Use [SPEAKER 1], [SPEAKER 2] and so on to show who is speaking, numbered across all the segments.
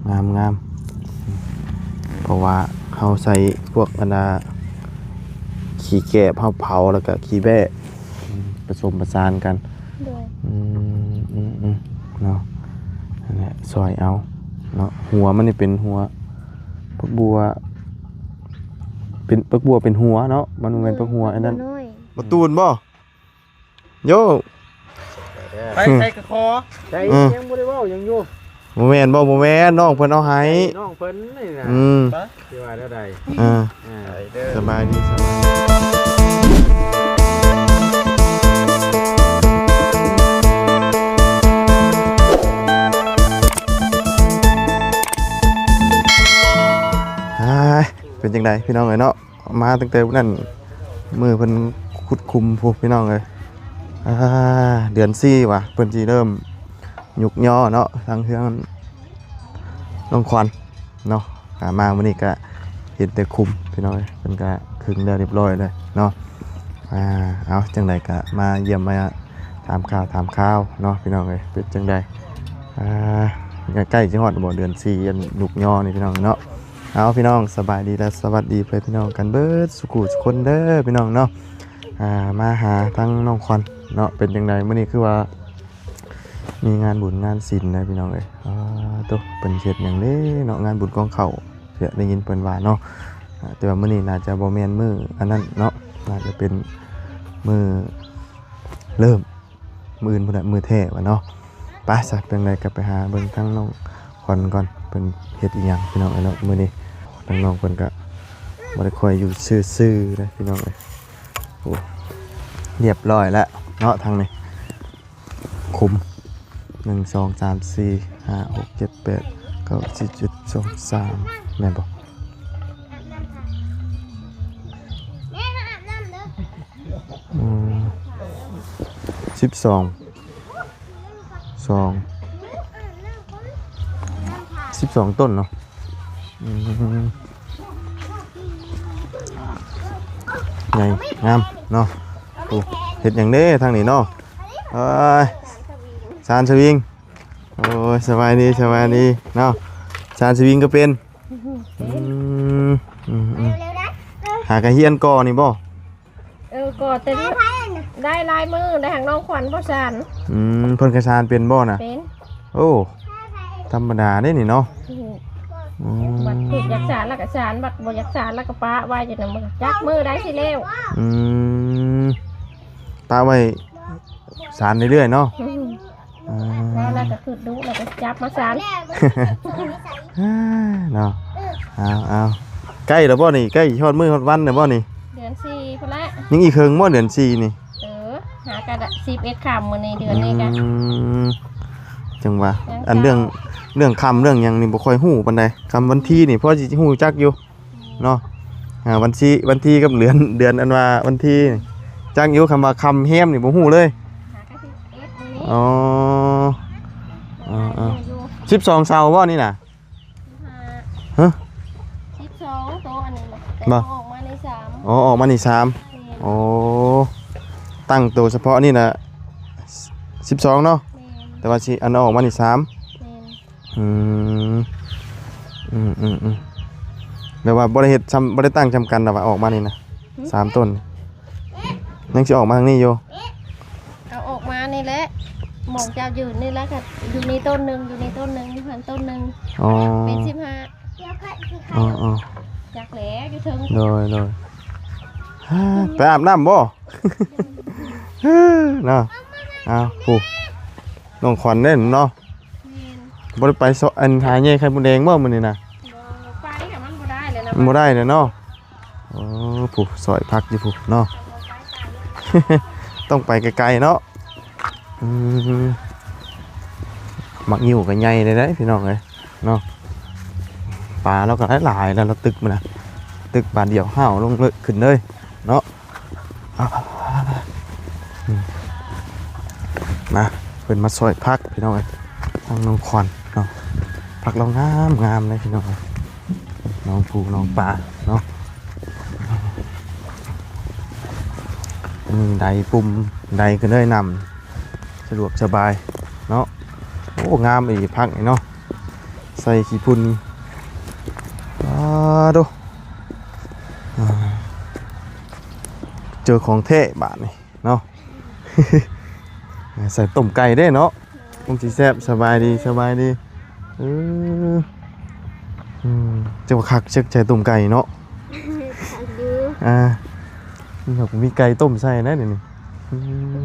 [SPEAKER 1] งามเพราะว่าเขาใส่พวกอันนาขี้แกะเผาแล้วก็ขี้แบะผสมประสานกันเนาะนั่นแหละซอยเอาเนาะหัวมันนี่เป็นหัวปักบัวเป็นปักบัวเป็นหัวเนาะมันเป็นปักหัวอันนั้นประตูนบ่โย
[SPEAKER 2] ไปใส่กระคอใส่ยังบ่ได้เว้ายังอยู่
[SPEAKER 1] บ่แม่นน้องเพิ่นเอาให้
[SPEAKER 2] น้องเพิ่นนี่นะสิว่าได้ใด
[SPEAKER 1] สบายดีเป็นจังไดพี่น้องเอ้ยเนาะมาตั้งแต่นั้นมือเพิ่นขุดคุมพวกพี่น้องเอ้ยเดือน4ว่ะเพิ่นสิเริ่มยุกย่อเนาะทางเครื่องน้องควันเนาะมาวันนี้ก็เห็นแต่คุมพี่น้องเป็นก็คึงได้เรียบร้อยเลยเนาะเอาจังใดก็มาเยี่ยมมาถามข่าวเนาะพี่น้องเลยเป็นจังใดใกล้จังหวัดบ่เดือน4ยันยุกย่อนี่พี่น้องเนาะเอาพี่น้องสบายดีและสวัสดีไปพี่น้องกันเบิดสุขุสุคนเด้อพี่น้องเนาะมาหาทั้งน้องควันเนาะเป็นจังใดมื้อนี้คือว่ามีงานบุญงานศิลป์นะพี่น้องเอ้ยตัวเป็นเฮ็ดอย่างนี้เนาะงานบุญกองเขาเสียได้ยินเพิ่นว่าเนาะแต่ว่ามื้อนี้น่าจะบ่แม่นมื้ออันนั้นเนาะน่าจะเป็นมื้อเริ่มมื้ออื่นพุ่นน่ะมื้อแท้ว่าเนาะไปซะเป็นไรก็ไปหาเบิ่งทั้งน้องขวัญก่อนเพิ่นเฮ็ดอีหยังพี่น้องเอ้ยเนาะมื้อนี้ทั้งน้องเพิ่นก็บ่ได้ค่อยอยู่ซื่อๆนะพี่น้องเอ้ยโอ้เรียบร้อยแล้วเนาะทางนี้คุม1 2 3 4 5 6 7 8 9 10 11 12 13แม่นบ่12 ต้นเนาะใหญ่งามเนาะโอ้เฮ็ดหยังเด้ทางนี้เนาะชานสวิงโอ้ยสบายดีเนาะชานสวิงก็เป็นหากระเฮียนก่อนี่บ่
[SPEAKER 3] ก่อเต็มได้ลายมือได้หางน้องขวัญบ่ชาน
[SPEAKER 1] เพิ่นกระชานเป็นบ่น่ะ
[SPEAKER 3] เป็น
[SPEAKER 1] โอ้ธรรมดาเด้นี่เนาะ
[SPEAKER 3] บัดถูกยักษานแล้วก็ชานบัดบ่ยักษานแล้วก็ป้าไว้จังนั้นมันจักมือได้สิแล้ว
[SPEAKER 1] ป้าไว้ชานเรื่อยๆเนาะ
[SPEAKER 3] แล้วก็คือดุแล้วก็จับมาชาน
[SPEAKER 1] เนาะเอาใกล้แล้วบ่นี่ใกล้ฮอดมื้อฮอดวันแล้วบ่นี่
[SPEAKER 3] เดือน4พุ่นละ
[SPEAKER 1] ยังอีกครึ่งบ่เดือน4นี่
[SPEAKER 3] หากัน11ค่ำมื้อนี้เดือนนี้กัน
[SPEAKER 1] จังว่าอันเรื่องคำเรื่องหยังนี่บ่ค่อยฮู้ปานใดคำวันที่นี่พอสิฮู้จักอยู่เนาะวันที่กับเดือนอันว่าวันที่จักอยู่คำว่าคำแฮมนี่บ่ฮู้เลยอ๋อ12เสาบ่นี่น่ะฮะ
[SPEAKER 3] 12โตอันนี้บ่ออกมาใน3
[SPEAKER 1] ออกมาใน3โอ้ตั้งตัวเฉพาะนี่น่ะ12เนาะแต่ว่าสิอันออกมานี่3แปลว่าบ่ได้เฮ็ดบ่ได้ตั้งจำกันแต่ว่าออกมานี่นะ3ต้นยังสิออกมาทางนี้อยู่
[SPEAKER 3] เอาออกมานี่แหละหมองเจ้ายืนนี่แล้วก็อยู่ในต้นนึงอยู่ในต้นนึงอยู่หันต้นนึงเป็น15จักแหลอยู่ถึง
[SPEAKER 1] โดยไปอาบน้ำบ่เนาะผู้น้องขวัญเด้เนาะบ่ได้ไปอันหาแย่ไข่มดแดงบ่มื้อนี้น่ะ
[SPEAKER 3] ไปก็มันบ่ได้เลยนะ
[SPEAKER 1] บ่ได้เลยเนาะผู้ซอยพักอยู่ผู้เนาะต้องไปไกลๆเนาะมักหิ้วก็ใหญ่เลยได้พี่น้องเอ้ยเนาะปลาเราก็หลายแล้วเราตึกมันน่ะตึกบาดเดียวห้าวลงเลยขึ้นเลยเนาะมาเพิ่นมาซอยพักพี่น้องเอ้ยทางน้องขวัญเนาะพักเรางามเลยพี่น้องน้องปูน้องปลาเนาะใดปุ่มใดก็ได้นำสะดวกสบายเนาะโอ้งามอีกพักเนาะ ใส่ขี้พุ่นดูเจอของเท่บาทนี่เนาะ ใส่ต้มไก่ได้เนาะคงสิแซ่บสบายดีจะว่าคักเช็คใจต้มไก่เนาะนี่เขามีไก่ต้มใส่นะเดี๋ยวนี้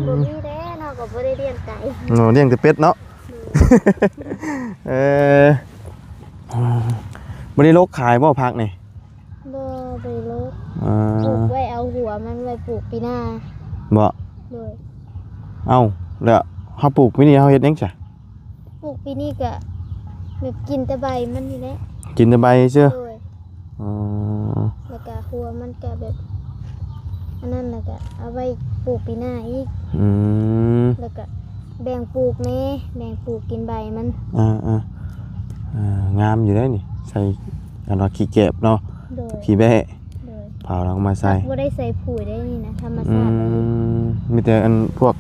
[SPEAKER 3] บ่มีเด้เนาะก็บ่ได้เลี้ยงไก่
[SPEAKER 1] เลี้ยงแต่เป็ดเนาะ บริโลกขายบ่พักนี่
[SPEAKER 3] บ่ไปลกปลูกไว้เอาหัวมันไว้ปลูกปีหน้า
[SPEAKER 1] บ่
[SPEAKER 3] เลย
[SPEAKER 1] เอาแล้วเฮาปลูกมื้อนี้เฮาเฮ็ดหยังจ้ะ
[SPEAKER 3] ปลูกปีนี้ก็แบบกินแต่ใบมันนี่แหละ
[SPEAKER 1] กินแต่ใบเชื่อ
[SPEAKER 3] เลย
[SPEAKER 1] อ๋อ
[SPEAKER 3] แล้วก็หัวมันก็แบบอันนั้นแล้วก็เอาไว้ปลูกปีหน้าอีก
[SPEAKER 1] อืม
[SPEAKER 3] แล้วก็แบ่งปลูกแม่แบ่งปลูกกินใบมัน
[SPEAKER 1] งามอยู่ได้นี่ใส่อันว่าขี้เก็บเนาะ
[SPEAKER 3] โดย
[SPEAKER 1] ขี้แบะ
[SPEAKER 3] โดย
[SPEAKER 1] เผาแล้วก็มาใส่
[SPEAKER 3] บ่ได้ใส่ปุ๋ยได้นี่นะธรรมชาติเลย
[SPEAKER 1] มีแต่อันพวก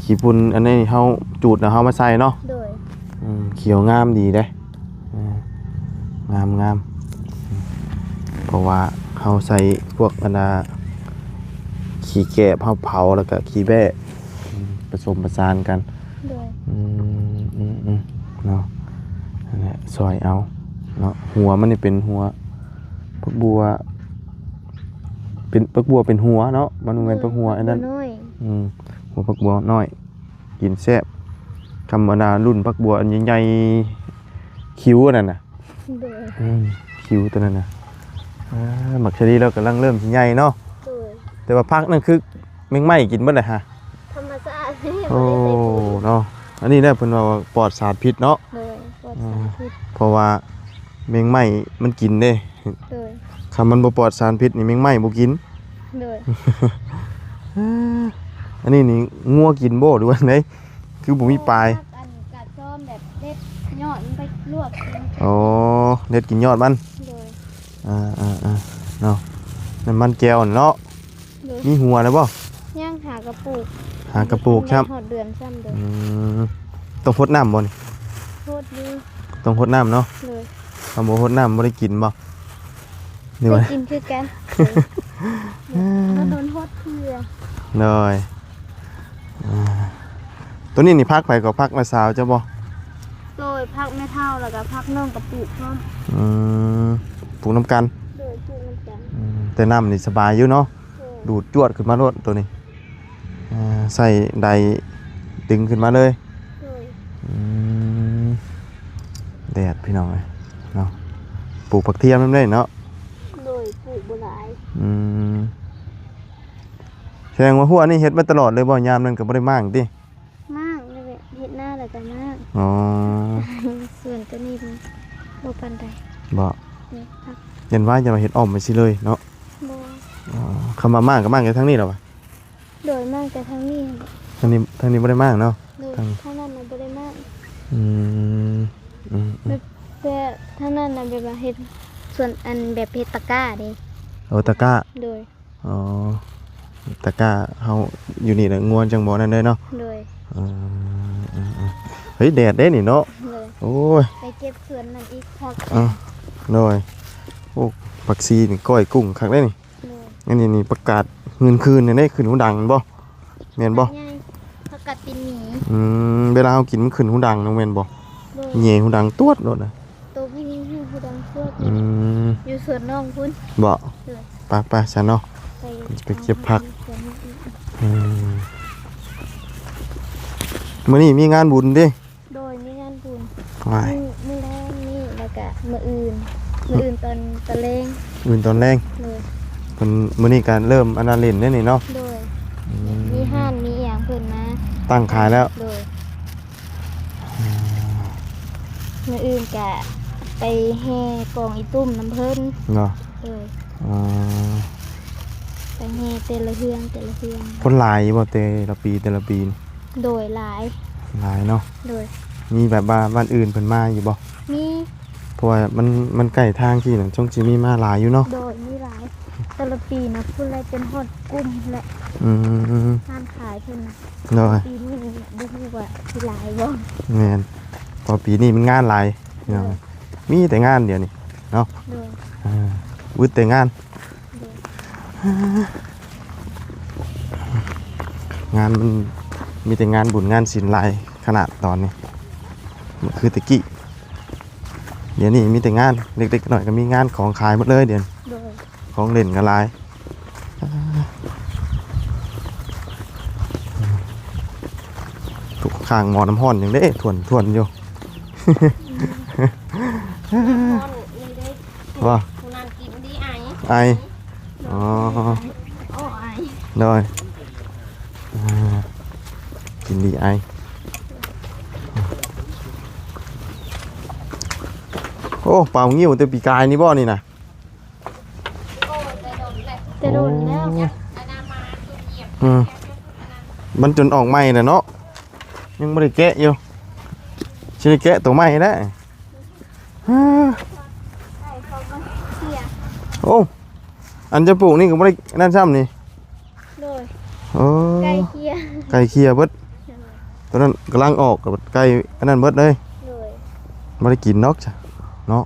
[SPEAKER 1] ขี้ปุ่นอันนี้เฮาจูดแล้วเฮามาใส่เนาะ
[SPEAKER 3] โดย
[SPEAKER 1] เขียวงามดีเด้งามเพราะว่าเฮาใส่พวกอันน่ะขี้แกะเผาแล้วก็ขี้แบะผสมประสานกัน
[SPEAKER 3] โดย
[SPEAKER 1] เนาะนั่นแหละซอยเอาเนาะหัวมันนี่เป็นหัวปักบัวเป็นหัวเนาะมันเป็นปักหัวอันนั้น
[SPEAKER 3] น้อย
[SPEAKER 1] หัวปักบัวน้อยกินแซ่บธรรมดารุ่นปักบัวอันใหญ่ๆคิ้วนั่นน่ะ
[SPEAKER 3] โดย
[SPEAKER 1] คิ้วตัวนั้นน่ะหมักชะนีเรากำลังเริ่มสิใหญ่เนาะ
[SPEAKER 3] โดย
[SPEAKER 1] แต่ว่าพักนั่นคือแมงไหม้กินเบิดเลยฮะ
[SPEAKER 3] ธรรมชาติ
[SPEAKER 1] โอ้
[SPEAKER 3] บ่ได้ใส่ปุ๋ย
[SPEAKER 1] เนาะอันนี้ได้เพิ่นว่าปลอดสารพิษเนาะ
[SPEAKER 3] โดยปลอดสารพิษ
[SPEAKER 1] เพราะว่าแมงไหม้มันกินเด้
[SPEAKER 3] โดย
[SPEAKER 1] คำมันบ่ปลอดสารพิษนี่แมงไหม้บ่กิน
[SPEAKER 3] โดย
[SPEAKER 1] อันนี้นี่งัวกินบ่หรือว่าไงคือบ่มีปลาย
[SPEAKER 3] อันกัดซ้อมแบบเล็ดยอดมันไปลวกกิน
[SPEAKER 1] อ๋อเด็ดกินยอดมัน
[SPEAKER 3] โดย
[SPEAKER 1] เนาะนั่นมันแก้วเนาะ
[SPEAKER 3] โดย
[SPEAKER 1] มีหัวแล้วบ่
[SPEAKER 3] ย่างหากระปุก
[SPEAKER 1] หากระปุกครับ
[SPEAKER 3] หอดเดือนซ้ำเดือน
[SPEAKER 1] ต้องพดน้ำบ่นี่
[SPEAKER 3] โทษดี
[SPEAKER 1] ต้องพดน้ำเนาะ
[SPEAKER 3] เลย
[SPEAKER 1] ถ้าบ่พดน้ำบ่ได้กินบ่นี่
[SPEAKER 3] ไป
[SPEAKER 1] ว่า
[SPEAKER 3] กินคือกันมาโดนโทษเพื่อ
[SPEAKER 1] เลยตัวนี้นี่พักไปก็พักมาสาวเจ้าบ่
[SPEAKER 3] โดยพักไม่เท่าแล้วก็พักน่องกระปุกพร้อม
[SPEAKER 1] ปลูกน้ำกัน
[SPEAKER 3] โดยพูดมันกัน
[SPEAKER 1] แต่น้ำนี่สบายอยู่เนาะ
[SPEAKER 3] โดย
[SPEAKER 1] ดูดจวดขึ้นมาโลดตัวนี้ใส่ใดดึงขึ้นมาเลย
[SPEAKER 3] โดย
[SPEAKER 1] แดดพี่น้องเลยเนาะปลูกผักเทียมนั่นได้เนาะ
[SPEAKER 3] โดยปลูกบัวลาย
[SPEAKER 1] แสดงว่าหัวนี่เฮ็ดมาตลอดเลยบ่ยามนั้นก็บ่ได้มากติ
[SPEAKER 3] มากเลยแหละเห็ดหน้าแล้วก็มาก
[SPEAKER 1] อ๋อ
[SPEAKER 3] ส่วนตัวนี้มันบ่ปันใด
[SPEAKER 1] บ่
[SPEAKER 3] นี่พัก
[SPEAKER 1] ยันว่าจะมาเฮ็ดอ้อมไปสิเลยเนาะ
[SPEAKER 3] บ่
[SPEAKER 1] คำว่ามากก็มากแค่ทั้งนี้แล้ววะ
[SPEAKER 3] โดยมากแต่ทั้งนี้
[SPEAKER 1] ทั้งนี้บ่ได้มากเนาะ
[SPEAKER 3] โดย
[SPEAKER 1] ทั้ง
[SPEAKER 3] ทั้งนั้นมันบ่ได้มาก
[SPEAKER 1] อืม
[SPEAKER 3] แต่ทั้งนั้นน่ะแบบว่าเฮ็ดส่วนอันแบบเฮ็ดตะกร้าเด้
[SPEAKER 1] เอาตะกร้า
[SPEAKER 3] โดย
[SPEAKER 1] อ๋อตะกร้าเฮาอยู่นี่แหละง่วนจังบ่นั่นเด้เนาะ
[SPEAKER 3] โดย
[SPEAKER 1] เฮ้ยแดดเด้นี่เนาะ
[SPEAKER 3] เลย
[SPEAKER 1] โอ้ย
[SPEAKER 3] ไปเก็บส่วนนั้นอีกพัก
[SPEAKER 1] โดยโอ้ปักซีนี่ก้อยกุ้งคักได้นี่
[SPEAKER 3] เลย
[SPEAKER 1] อันนี้นี่ประกาศเงินคืนนี่ได้ขึ้นหูดังบ่แม่นบ่
[SPEAKER 3] ง่ายผักกัดตีนหมี
[SPEAKER 1] เวลาเฮากินมันขึ้นหูดังน้องแม่นบ่
[SPEAKER 3] โดย
[SPEAKER 1] แหย่หูดังตวดโลดน่ะ
[SPEAKER 3] ตัวพี่นี่อยู่ผู้ดังสวด อยู่สวนน้องพุ่น
[SPEAKER 1] บ่
[SPEAKER 3] เลย
[SPEAKER 1] ไปๆซะเนาะ ไปเก็บผัก มื้อนี้มีงานบุญเด้
[SPEAKER 3] โดยมีงานบุญ
[SPEAKER 1] ว้าย
[SPEAKER 3] มื้อแรกนี่แล้วก็มื้ออื่นตอนตะเลง
[SPEAKER 1] อื่นตอนแรง
[SPEAKER 3] เลย
[SPEAKER 1] เพิ่นมื้อนี้การเริ่มอันนั้นเล่นได้นี่เนาะ
[SPEAKER 3] โดยมีห้านมีอย่างเพิ่นมา
[SPEAKER 1] ตั้งขายแล้ว
[SPEAKER 3] โดยมื้ออื่นก็ไปแห่กองอีตุ้มน้ำเพิ่น
[SPEAKER 1] เนาะ
[SPEAKER 3] เลย
[SPEAKER 1] อ่า
[SPEAKER 3] ไปแห่แต่ละเฮืองแต่ละเฮือง
[SPEAKER 1] คนหลายบ่แต่ละปีแต่ละปีนี่
[SPEAKER 3] โดยหลาย
[SPEAKER 1] หลายเนาะ
[SPEAKER 3] โดย
[SPEAKER 1] มีแบบว่าบ้านอื่นเพิ่นมาอยู่บ่
[SPEAKER 3] มี
[SPEAKER 1] เพราะว่ามันใกล้ทางที่นั่นช่วงสิมีมาหลายอยู่เนาะ
[SPEAKER 3] โดยมีหลายแต่ละปีนะพูดอะไรเป็นฮอดกุ้มแหละ
[SPEAKER 1] อืม
[SPEAKER 3] ห้านขายเพิ่นนะ
[SPEAKER 1] เนาะ
[SPEAKER 3] ปีนี้บ่ฮู้ว่าสิหลายบ่
[SPEAKER 1] แม่นเพอปีนี้มันงานหลายเนาะ มีแต่งานเดียวนี่เนาะ
[SPEAKER 3] โดย
[SPEAKER 1] วึดแต่งาน งานมันมีแต่งานบุญงานศิลป์ลายขนาดตอนนี้มันคือตะกี้เดี๋ยวนี้มีแต่งานเล็กๆหน่อยก็มีงานของขายหมดเลยเดี๋ยว
[SPEAKER 3] โดย
[SPEAKER 1] ของเล่นกันหลายทุกข้างหมอน้ำห้อนอย่างเด้ทวนอยู่
[SPEAKER 3] นี่ได้
[SPEAKER 1] ว่า
[SPEAKER 3] ผู้นั้นกินดีไอ
[SPEAKER 1] ไออ๋อ
[SPEAKER 3] โอ้ไอ
[SPEAKER 1] ได้กินดีไอโอ้เป่างิ้วแต่ปีกายนี่บ่นี่นะ
[SPEAKER 3] โอ้แต่โดนแล้วอาณามาตัวเหยียบ
[SPEAKER 1] อืมมันจนออกใหม่น่ะเนาะยังไม่ได้แกะอยู่สิได้แกะตัวใหม่ได้ฮ่า
[SPEAKER 3] ไก่เขาก็เสีย
[SPEAKER 1] โอ้อันจะปลูกนี่ก็ไม่ได้นั่นซ้ำนี่
[SPEAKER 3] โดย
[SPEAKER 1] โอ้
[SPEAKER 3] ไก่เคีย
[SPEAKER 1] ไก่เคียเบิดตอนนั้นกำลังออกกับไก่อันนั้นเบิดเลย
[SPEAKER 3] โดย
[SPEAKER 1] ไม่ได้กินนอกจ้ะเนาะ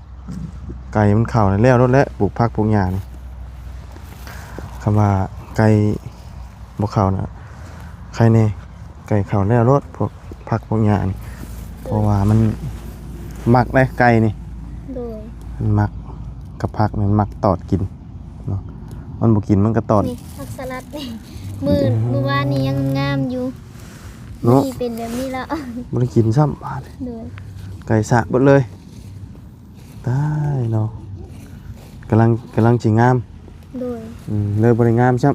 [SPEAKER 1] ไก่มันเข่าแล้วรถแล้วปลูกผักปลูกหญ้านี่คำว่าไก่บ่เข่านะใครเน่ไก่เข่าแล้วรถพวกผักพวกหญ้านี่เพราะว่ามันมักได้ไก่นี่
[SPEAKER 3] โดย
[SPEAKER 1] มันมักกับผักมันมักตอดกินเนาะมันบ่กินมันก็ตอด
[SPEAKER 3] นี่ผักสลัดนี่มือว่านี่ยังงามอยู่
[SPEAKER 1] เนาะ
[SPEAKER 3] นี่เป็นแบบนี้แล้ว
[SPEAKER 1] บ่ได้กินซ้ำบาด
[SPEAKER 3] โดย
[SPEAKER 1] ไก่สะเบิดเลยตายเนาะกำลังสิงาม
[SPEAKER 3] โดย
[SPEAKER 1] เลยบ่ได้งามซ้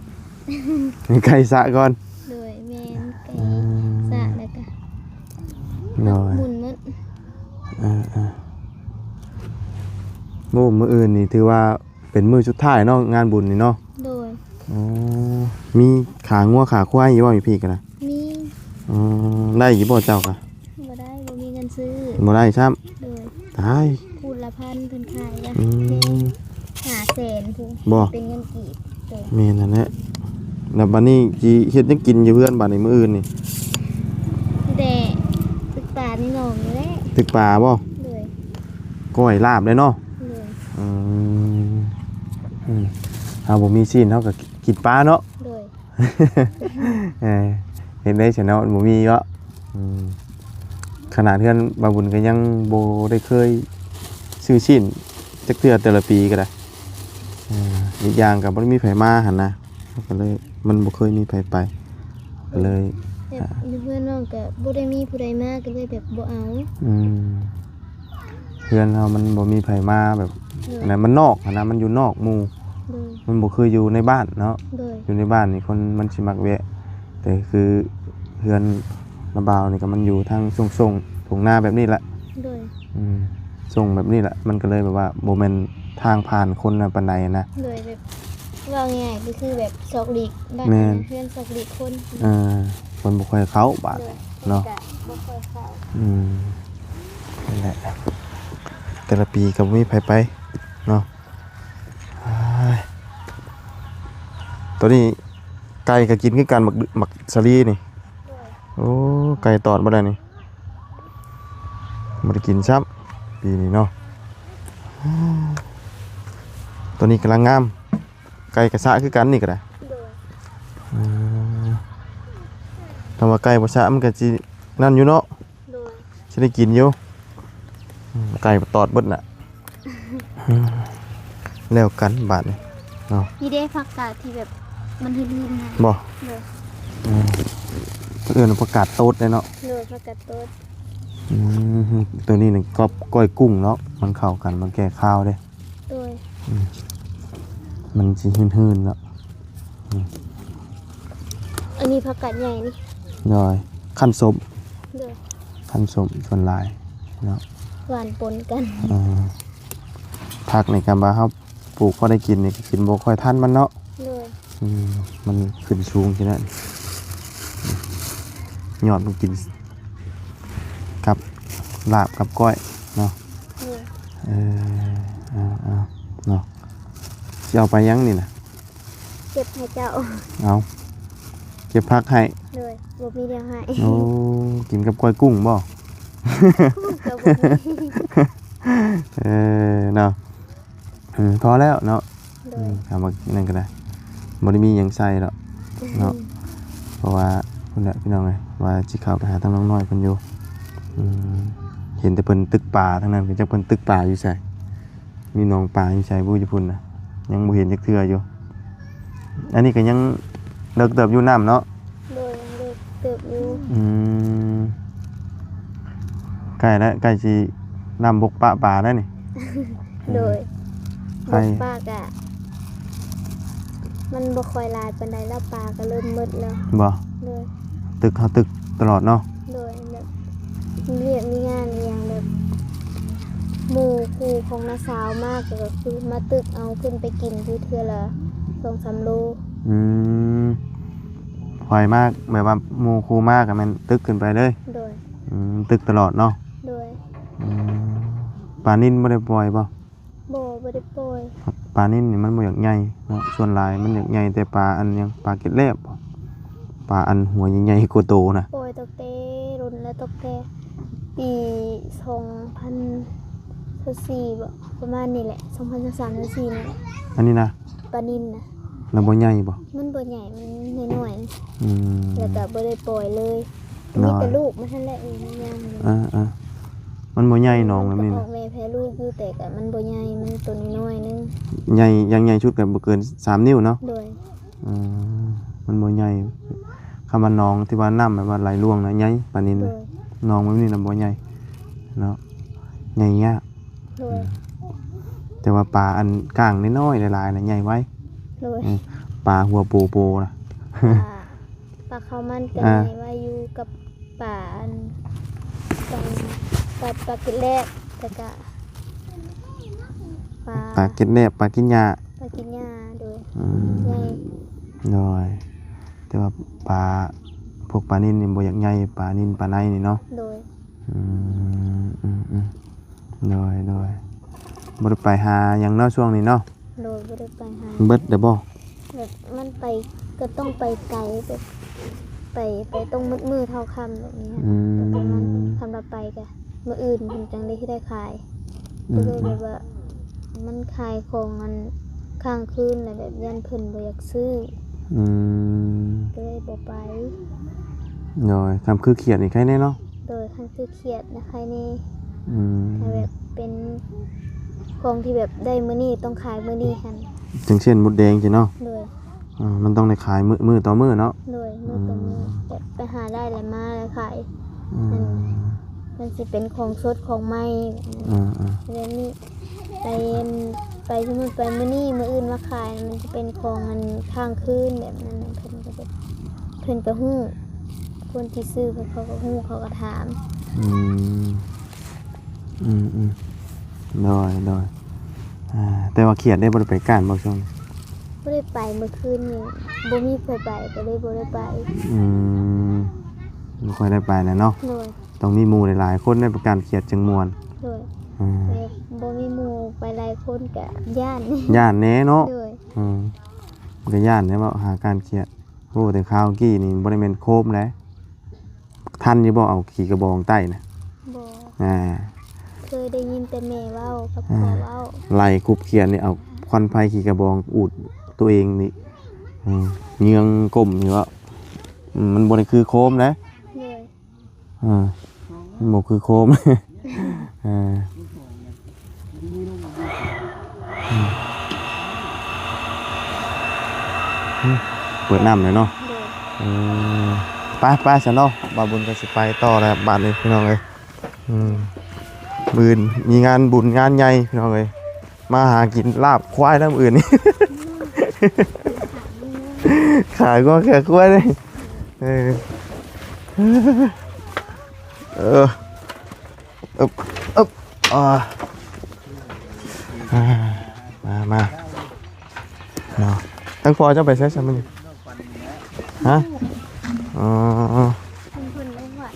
[SPEAKER 1] ำ ไก่สะก่อน
[SPEAKER 3] โดยแมนไก่
[SPEAKER 1] อืม
[SPEAKER 3] สะแล้วก็
[SPEAKER 1] เนาะ
[SPEAKER 3] หมุนมัน
[SPEAKER 1] มื้ออื่นนี่ถือว่าเป็นมื้อสุดท้ายเนาะงานบุญนี่เนาะ
[SPEAKER 3] โดย
[SPEAKER 1] อ๋อมีขางัวขาควายอยู่บ่มีพี่กันนะ
[SPEAKER 3] มี
[SPEAKER 1] อ๋อได้อยู่บ่เจ้าก็
[SPEAKER 3] บ่ได้บ่มีเงินซื้อ
[SPEAKER 1] บ่ได้ซ้
[SPEAKER 3] โดย
[SPEAKER 1] ำตาย
[SPEAKER 3] พูดละพันเพิ่นขายอะ
[SPEAKER 1] อืม
[SPEAKER 3] 500,000พุ่น
[SPEAKER 1] บ่
[SPEAKER 3] เป็นเงินกีบโดย
[SPEAKER 1] แม่นนั่นแหละแล้วบัดนี้สิเฮ็ดหยังกินอยู่เพื่อนบัดนี้มื้ออื่นนี่
[SPEAKER 3] แต่ศึกษานี่น้องนี่แหละ
[SPEAKER 1] ตึกป่าบ่
[SPEAKER 3] โดย
[SPEAKER 1] ก้อยลาบเลยเนาะ
[SPEAKER 3] โดย
[SPEAKER 1] อืมเฮาบ่มีซีนเฮาก็กินปลาเนาะ
[SPEAKER 3] โดย
[SPEAKER 1] เออเห็นได้ฉันเนาะบ่มีเนาะขนาดเพื่อนบาบุญก็ยังบ่ได้เคยซื้อชิ้นจักเทื่อแต่ละปีก็ได้อีกอย่างก็บ่ได้มีไผมาหั่นนะก็เลยมันบ่เคยมีไผไปก็เลย
[SPEAKER 3] แบบเพื่อนน้องก็บ่ได้มีผู้ใดมาก็เลยแบบบ่เอา
[SPEAKER 1] เพื่อนเรามันบ่มีไผมาแบบ
[SPEAKER 3] โดย
[SPEAKER 1] อันนั้นมันนอกหั้นนะมันอยู่นอกหมู่
[SPEAKER 3] โดย
[SPEAKER 1] มันบ่คืออยู่ในบ้านเนาะ
[SPEAKER 3] โดย
[SPEAKER 1] อยู่ในบ้านนี่คนมันสิมักแวะแต่คือเพื่อนระบาวนี่ก็มันอยู่ทางส่งๆทุ่งนาแบบนี้แหละ
[SPEAKER 3] โดย
[SPEAKER 1] ส่งแบบนี้แหละมันก็เลยแบบว่าโมเมนทางผ่านคนนะปานใดนะ
[SPEAKER 3] โดยแบบว่าง่ายๆก็คือแบบซอกหลีกบ้าน
[SPEAKER 1] แม่น
[SPEAKER 3] เพื่อนซอกหลีกคน
[SPEAKER 1] คนบ่ค่อยเข้าบาด
[SPEAKER 3] โดย
[SPEAKER 1] เนาะ
[SPEAKER 3] บ่ค่อยเข้า
[SPEAKER 1] นั่นแหละแต่ละปีก็บ่มีไผไปเนาะอ้ายตัวนี้ไก่ก็กินคือกันหมักสลีนี่
[SPEAKER 3] โดย
[SPEAKER 1] โอ้ไก่ตอดบ่ได้นี่บ่ได้กินซ้ำปีนี้เนาะตัวนี้กำลังงามไก่กระสะคือกันนี่ก็ได้
[SPEAKER 3] โดย
[SPEAKER 1] ถ้าว่าไก่บ่สะมันก็สินั่นอยู่เนาะ
[SPEAKER 3] โดย
[SPEAKER 1] สิได้กินอยู่ไก่บ่ตอดเบิดน่ะแล้วกันบาดนี่เนาะ
[SPEAKER 3] นี่ได้ผักกาดที่แบบมันหินๆนะ
[SPEAKER 1] บ่
[SPEAKER 3] โดย
[SPEAKER 1] เพื่อนประกาศโต๊ดเลยเนาะ
[SPEAKER 3] โดยผักกาดโต๊ด
[SPEAKER 1] ตัวนี้นี่ก็ก้อยกุ้งเนาะมันเข้ากันมันแก้ข้าวเด้
[SPEAKER 3] โดย
[SPEAKER 1] มันสิหืนๆเนาะ
[SPEAKER 3] อันนี้ผักกาดใหญ่นี่
[SPEAKER 1] ย่อยขั้นสม
[SPEAKER 3] โดย
[SPEAKER 1] ขั้นสมส่วนลายเนาะ
[SPEAKER 3] หวานปนกัน
[SPEAKER 1] ผักในการบาเฮาปลูกพอได้กินนี่ก็กินบ่ค่อยทันมันเนาะ
[SPEAKER 3] โดย
[SPEAKER 1] มันขึ้นสูงทีนั้นยอดมันกินกับลาบกับก้อยเนาะ
[SPEAKER 3] โดย
[SPEAKER 1] เนาะสิเอาไปยังนี่นะ
[SPEAKER 3] เก็บให้เจ้า
[SPEAKER 1] เอาเก็บผักให้
[SPEAKER 3] โดยบ่มีเดียวให้
[SPEAKER 1] โอ้กินกับก้อยกุ้งบ่
[SPEAKER 3] ก็บ่มี
[SPEAKER 1] เนาะพอแล้วเนาะ
[SPEAKER 3] โดย
[SPEAKER 1] ทำมานั่นก็ได้บ่ได้มีหยังใส่หรอกเนาะเพราะว่าพุ่นแหละพี่น้องเอ้ยว่าสิเข้าไปหาทางน้องน้อยเพิ่นอยู่เห็นแต่เพิ่นตึกป่าทั้งนั้นก็จักเพิ่นตึกป่าอยู่ไสมีหนองป่าอยู่ไสบ่อยู่พุ่นน่ะยังบ่เห็นจักเทื่ออยู่อันนี้ก็ยังเลิกเติบอยู่น้ำเนาะ
[SPEAKER 3] โดยยังเด็กเติบอยู่
[SPEAKER 1] ใกล้แล้วใกล้สิน้ำบกปะป่าแล้วนี่
[SPEAKER 3] โดย
[SPEAKER 1] ใคร
[SPEAKER 3] ปลากะมันบ่ค่อยหลายปานใดแล้วปลาก็เริ่มมืดแล้ว
[SPEAKER 1] บ่
[SPEAKER 3] โดย
[SPEAKER 1] ตึกเฮาตึกตลอดเนาะ
[SPEAKER 3] โดยแบบเรียกมีงานอหย่างแบบหมู่คู่ของน้าสาวมากก็คือมาตึกเอาขึ้นไปกินที่เทื่อละ2-3 โล
[SPEAKER 1] ปล่อยมากแบบว่าหมู่ครูมากอะมันตึกขึ้นไปเลย
[SPEAKER 3] โดย
[SPEAKER 1] ตึกตลอดเนาะ
[SPEAKER 3] โดย
[SPEAKER 1] ปลานิ่นบ่ได้ปล่อยบ่
[SPEAKER 3] บ่ได้ปล่อย
[SPEAKER 1] ปลานิ่นนี่มันบ่อยากใหญ่เนาะส่วนหลายมันอยากใหญ่แต่ปลาอันยังปลาเกล็ดแลบบ่ปลาอันหัวใหญ่ๆกว่าโตน่ะ
[SPEAKER 3] ปล่อยตกเตรุ่นและตกเตปี2024บ่ประมาณนี้แหละ2023 2024นี่แหละ
[SPEAKER 1] อันนี้นะ
[SPEAKER 3] ปลานิลนะ
[SPEAKER 1] แล้วบ่ใหญ่บ่
[SPEAKER 3] มันบ่ใหญ่มันน้อย
[SPEAKER 1] อืม
[SPEAKER 3] ๆแล้วก็บ่ได้ปล่อยเลย
[SPEAKER 1] น้
[SPEAKER 3] มี
[SPEAKER 1] อย
[SPEAKER 3] แต่ลูกมันนั่นแหละเองมันยังอยู่
[SPEAKER 1] มันบ่ใหญ่หนองแบบนี้
[SPEAKER 3] มัก็อ
[SPEAKER 1] นะ
[SPEAKER 3] อกแม่แพ้ลูกอยู่แต่ก็มันบ่ใหญ่มันตัวน้อยๆนึง
[SPEAKER 1] ใหญ่ยังใหญ่ชุดก็บ่เกิน3 นิ้วเนาะ
[SPEAKER 3] โดย
[SPEAKER 1] มันบ่ใหญ่คำว่าหนองที่ว่าน้ำแบบว่าไหลล่วงนะใหญ่ปานนี้
[SPEAKER 3] โด
[SPEAKER 1] นะ
[SPEAKER 3] ย
[SPEAKER 1] หนองแบบนี้น่ะบ่ใหญ่เนาะใหญ่ยาก
[SPEAKER 3] โดย
[SPEAKER 1] แต่ว่าปลาอันก้างน้อยๆหลายๆน่ะใหญ่ไว้
[SPEAKER 3] โดย
[SPEAKER 1] ปลาหัวโปน่ะ
[SPEAKER 3] ปลาข้าวมันก็
[SPEAKER 1] อ่า
[SPEAKER 3] ใหญ่ว่าอยู่กับป่าอันตอนปลากินแรกแต่ก็ปลา
[SPEAKER 1] ปลาเก็ดแนบปลากินหญ้า
[SPEAKER 3] ปลากินหญ้าโดย
[SPEAKER 1] อืม
[SPEAKER 3] ใหญ่
[SPEAKER 1] น้อยแต่ว่าปลาพวกปลานิ่นนี่บ่อยากใหญ่ปลานิ่นปลาในนี่เนาะ
[SPEAKER 3] โดย
[SPEAKER 1] น้อยบ่ได้ไปหาหยังเนาะช่วงนี้เนาะ
[SPEAKER 3] โดยบ่ได้ไปหา
[SPEAKER 1] เบิดได้บ่
[SPEAKER 3] แบบมันไปก็ต้องไปไกลแบบไปต้องมืดเท่าค่ำแบบนี้ ประมาณทำเราไปกะเมื่ออื่นผมจังได้ที่ได้ขายก็เลยแบบว่ามันขายของมันข้างคืนอะไรแบบยันเพิ่นบ่อยากซื้อ ก็เลยบ่ไป
[SPEAKER 1] น้อยทำคือเขียดนี่ใครแน่เนาะ
[SPEAKER 3] โดยคันคือเครียดนะใครนี่
[SPEAKER 1] อืม
[SPEAKER 3] ถ้าแบบเป็นของที่แบบได้มื้อนี้ต้องขายมื้อนี้หั่น
[SPEAKER 1] จังเช่นมดแดงสิเนาะ
[SPEAKER 3] โดย
[SPEAKER 1] มันต้องได้ขายมื้อต่อมื้อเนาะ
[SPEAKER 3] โดยมื้อต่อมื้อแบบไปหาได้แล้วมาแล้วขาย มันสิเป็นของสดของใหม่ แล้วนี่ไปที่มันไปมื้อนี้มื้ออื่นมาขายมันจะเป็นของมันข้างคืนแบบนั้นน่ะเพิ่นก็แบบเพิ่นก็ฮู้คนที่ซื้อเขาก็ฮู้เขาก็ถาม
[SPEAKER 1] น้อยแต่ว่าเขียดได้บ่ได้ไปก้านบ่ช่วงนี้
[SPEAKER 3] บ่ได้ไปเมื่อคืนนี่บ่มีไผไปก็เลยบ่ได้ไป
[SPEAKER 1] บ่ค่อยได้ไปนะเนาะ
[SPEAKER 3] โดย
[SPEAKER 1] ต้องมีหมู่หลายๆคนในประการเขียดจังมวน
[SPEAKER 3] โดยแต่บ่มีหมู่ไปหลายคนก็ย่าน
[SPEAKER 1] ย่านแหน่เนาะ
[SPEAKER 3] โดย
[SPEAKER 1] มันก็ย่านแหน่ว่าหาการเขียดโอ้แต่คราวกี้นี่บ่ได้แม่นโคมแล้วท่านอยู่บ่เอาขี่กระบองใต้น่ะ
[SPEAKER 3] บ่
[SPEAKER 1] เค
[SPEAKER 3] ยได้ยินแต่แม่เว้ากับพ่อเว้า
[SPEAKER 1] ไล่คุบเขียนนี่เอาควันไฟขี่กระบองอูดตัวเองนี่เยืองก้มนี่ว่ามันบ่ได้คือโคมนะ
[SPEAKER 3] เลย
[SPEAKER 1] มันบ่คือโคม เปิดน้ำเลยเนาะ
[SPEAKER 3] เลย
[SPEAKER 1] ไปซะเนาะบาบุญก็สิไปต่อแล้วบ้านนี้พี่น้องเอ้ยมื้อมีงานบุญงานใหญ่พี่น้องเอ้ยมาหากินลาบควายแล้วมื้ออื่นนี่ ขายก็แค่ควายเลยมาเนาะตั้งพอจะไปใช้ใช่ไหมฮะอ๋อ
[SPEAKER 3] เพิ่นลงวัด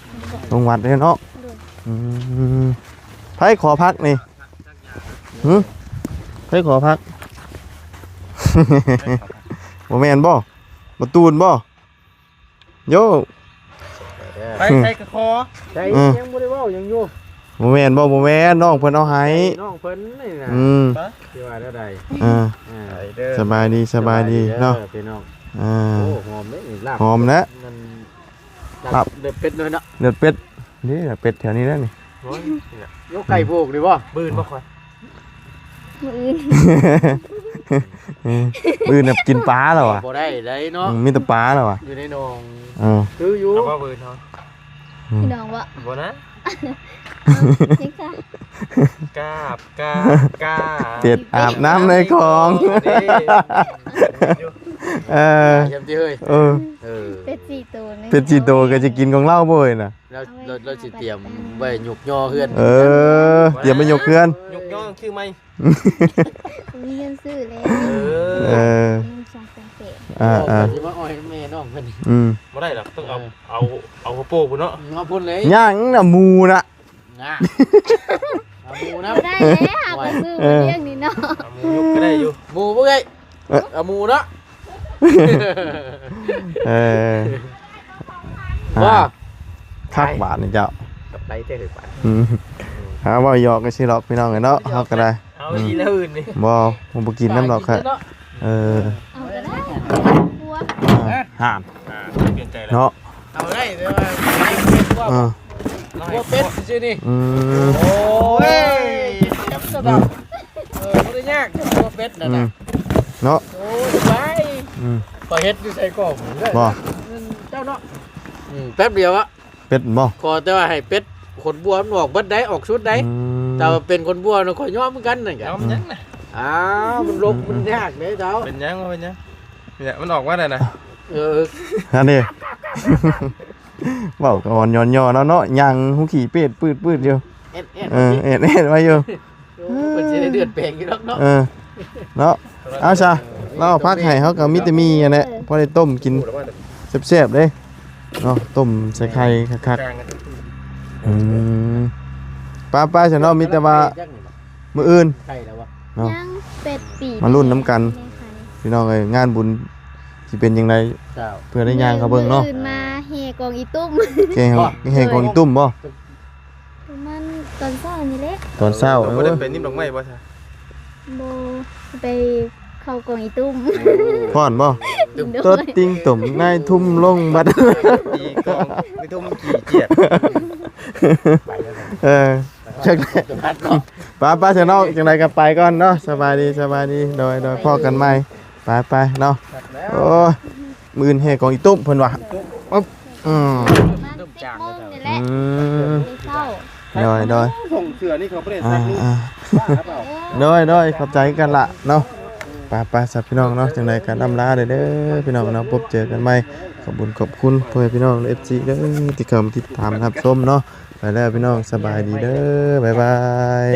[SPEAKER 1] ลงวัดเลยเนาะ
[SPEAKER 3] เลย
[SPEAKER 1] ไผขอพักนี่ไผขอพัก บ่แม่นบ่บ่ตูนบ่โย
[SPEAKER 2] ไปใส่กระคอใส่ยังบ่ได้เว้ายังอยู่
[SPEAKER 1] บ่แม่นน้องเพิ่นเอาให้
[SPEAKER 2] น้องเพิ่นนี่นะ
[SPEAKER 1] อืม
[SPEAKER 2] ที่ว่าแล้วใด
[SPEAKER 1] อ่า
[SPEAKER 2] เด้อ
[SPEAKER 1] สบายดีเนาะ
[SPEAKER 2] พี่น้อง
[SPEAKER 1] อ่า
[SPEAKER 2] โอ้หอมเด้นี่ลาบ
[SPEAKER 1] หอมนะ
[SPEAKER 2] มัน
[SPEAKER 1] ลาบ
[SPEAKER 2] เด็ดเป็ดเลยเนาะ
[SPEAKER 1] เลือดเป็ดนี่เลือดเป็ดแถวนี้แล้วนี่
[SPEAKER 2] โอ้ยยกไก่โพกดิบ่บืนบ่ค่อย
[SPEAKER 3] มื้ออื่น
[SPEAKER 1] ปืนแบบกินปลาแล้วอ่ะ
[SPEAKER 2] บ่ได้ได้เนาะ
[SPEAKER 1] มีแต่ปลาแล้วอ่ะ
[SPEAKER 2] อยู่ในหนอง
[SPEAKER 4] คืออยู่
[SPEAKER 2] เอา
[SPEAKER 4] บ่บืนเฮา
[SPEAKER 3] พี่น้องว่า
[SPEAKER 4] บ่นะ
[SPEAKER 3] เจ๊ค่ะ
[SPEAKER 4] กาบกาบกาบ
[SPEAKER 1] เป็ดอาบน้ำในคลอง เออ
[SPEAKER 2] จำที่เฮ้ย
[SPEAKER 1] เออ
[SPEAKER 3] เป็ด4ตัวนึง
[SPEAKER 1] เป็ดจีโตก็จะกินของเล่าบ่อยน่ะ
[SPEAKER 2] เราสิเตรียมไว้หยุกย่อเฮือน
[SPEAKER 1] เออเดี๋ยวมายกเพื่อน
[SPEAKER 4] ยกย่องคือไม่
[SPEAKER 3] มีเงินซื้อแล้ว
[SPEAKER 1] เออ
[SPEAKER 3] มีสองแสนเศษ
[SPEAKER 2] สิมาอ้อยแม่น้องเพิ่น
[SPEAKER 1] อืม
[SPEAKER 4] บ่ได้หรอกต้องเอาโป้พุ่นเนาะ
[SPEAKER 2] เอาพุ่นเลย
[SPEAKER 1] ย่างน่ะหมูน่ะ
[SPEAKER 2] ง่าเอาหมูนะ
[SPEAKER 3] ได้แล้วก็ซื้อมาเลี้ยงนี่เนาะ
[SPEAKER 4] เอาหมูยกก็ได้อยู่
[SPEAKER 2] หมูบ่ไงเอาหมูเนาะ
[SPEAKER 1] เออ
[SPEAKER 2] ว่า
[SPEAKER 1] คักบาทนี่เจ้า
[SPEAKER 2] กับไรเท่เลยป่ะ
[SPEAKER 1] อืมหาว่าหยอกก็สิหรอกพี่น้องเอ้ยเนาะเฮาก็ได้
[SPEAKER 4] เอาอีแล้วอื่นนี่
[SPEAKER 1] บ่ผมบ่กินน้ำดอกค่ะเออ
[SPEAKER 3] เอาก็ได้กลัว
[SPEAKER 1] ห้าม
[SPEAKER 4] เปลี่ยนใจแล้ว
[SPEAKER 1] เนาะ
[SPEAKER 2] เอาได้แต่ว่าเป็ดว่า
[SPEAKER 1] เออ
[SPEAKER 2] ว่าเป็ดซื่อนี่
[SPEAKER 1] อืม
[SPEAKER 2] โอ้ยจับสะดับบ่ได้ยากว่าเป็ดนั่น
[SPEAKER 1] อื
[SPEAKER 2] น่ะ
[SPEAKER 1] มเนาะ
[SPEAKER 2] โอ้ยไป
[SPEAKER 1] อืม
[SPEAKER 2] ก็เฮ็ดอยู่ใส่กล่องเลย
[SPEAKER 1] บ่
[SPEAKER 2] เจ้าเนาะแป๊บเดียวอะ
[SPEAKER 1] เป็ดบ่
[SPEAKER 2] ขอแต่ว่าให้เป็ดขนบัวมันออกเบิดได้ออกชุดได้
[SPEAKER 1] อืม
[SPEAKER 2] แต่ว่าเป็นคนบัวเนาะข่อยยอมเหมือนกันนั่นแหละ
[SPEAKER 4] เอามันยังน่ะ
[SPEAKER 2] อ้าวมันลกมันยากเด้เจ้า
[SPEAKER 4] เป็นยังว่าเป็นยังเนี่ยมันออกว่าได้นะ
[SPEAKER 1] อันนี้ เว้าก็อ่อนย้อนย่อเนาะเนาะยังหูขี่เป็ดปืดๆอยู่
[SPEAKER 2] เอ็ดเอ็ด
[SPEAKER 1] เออเอ็ดไว้อยู่
[SPEAKER 2] เป็นสิได้เดือดแปลงอยู่ดอกเนาะ
[SPEAKER 1] เออเนาะเอาซะเราเอาพักให้เขาก็มีแต่มีอันนี้พอได้ต้มกิน
[SPEAKER 4] พูดแล้วว่าแต่
[SPEAKER 1] แซ่บๆเด้เนาะต้มใส่ไข่คัก
[SPEAKER 4] กลางกัน
[SPEAKER 1] ๆอืมป้าฉันเนาะมีแต่ว่ามื้ออื่น
[SPEAKER 2] ไข่แล้ววะ
[SPEAKER 1] เนาะ
[SPEAKER 3] ย่างเป็ดปี
[SPEAKER 1] มาลุ้นน้ำกัน พี่น้องเอ้ยงานบุญสิเป็นจังได
[SPEAKER 2] เจ้า
[SPEAKER 1] เพื่อได้ย่างเขาเบิ่งเนาะ
[SPEAKER 3] มื้ออื่นมาเฮกองอีตุ้ม
[SPEAKER 1] แกงของอีตุ้มบ่
[SPEAKER 3] ประมาณตอนเช้านี่แหละ
[SPEAKER 1] ตอนเช้า
[SPEAKER 4] บ่ได้เป็นนิ่มดอกไม้บ่ใช่
[SPEAKER 3] โบไปเข้ากองอีตุ้ม
[SPEAKER 1] พอนบ่
[SPEAKER 3] โด
[SPEAKER 1] ต
[SPEAKER 3] ย
[SPEAKER 1] ดติงตุ่มนายทุ่มลงบัด
[SPEAKER 4] ตีกองไม่ทุ่มกี่เจียด
[SPEAKER 1] เออจักได้
[SPEAKER 2] จะพัดเนาะ
[SPEAKER 1] ป้าฉันเนาะจังไดก็ไปก่อนเนาะสบายดีโดยพ่อกันใหม่ไปเนาะ
[SPEAKER 2] พัดแล้ว
[SPEAKER 1] โอ้ยมือนเฮของอีตุ้มเพิ่นว่าปึ๊บอืม
[SPEAKER 3] ประมาณ10 โมงนี่แหละ
[SPEAKER 1] อืม
[SPEAKER 3] ไปเข้า
[SPEAKER 1] โดย
[SPEAKER 2] ส่งเสือนี่เขาไม่ได้
[SPEAKER 1] อ่า
[SPEAKER 2] ซักนี่
[SPEAKER 1] อ่า
[SPEAKER 2] บ้าหรือเปล่า
[SPEAKER 1] โดยขอบใจกันละเนาะไปสับพี่น้องเนาะจังไดกันอำลาเด้อพี่น้องเนาะพบเจอกันใหม่ขอบคุณพ่อแม่พี่น้อง FC เด้อที่เข้ามาติดตามรับชมเนาะไปแล้วพี่น้องสบายดีเด้อบ๊ายบาย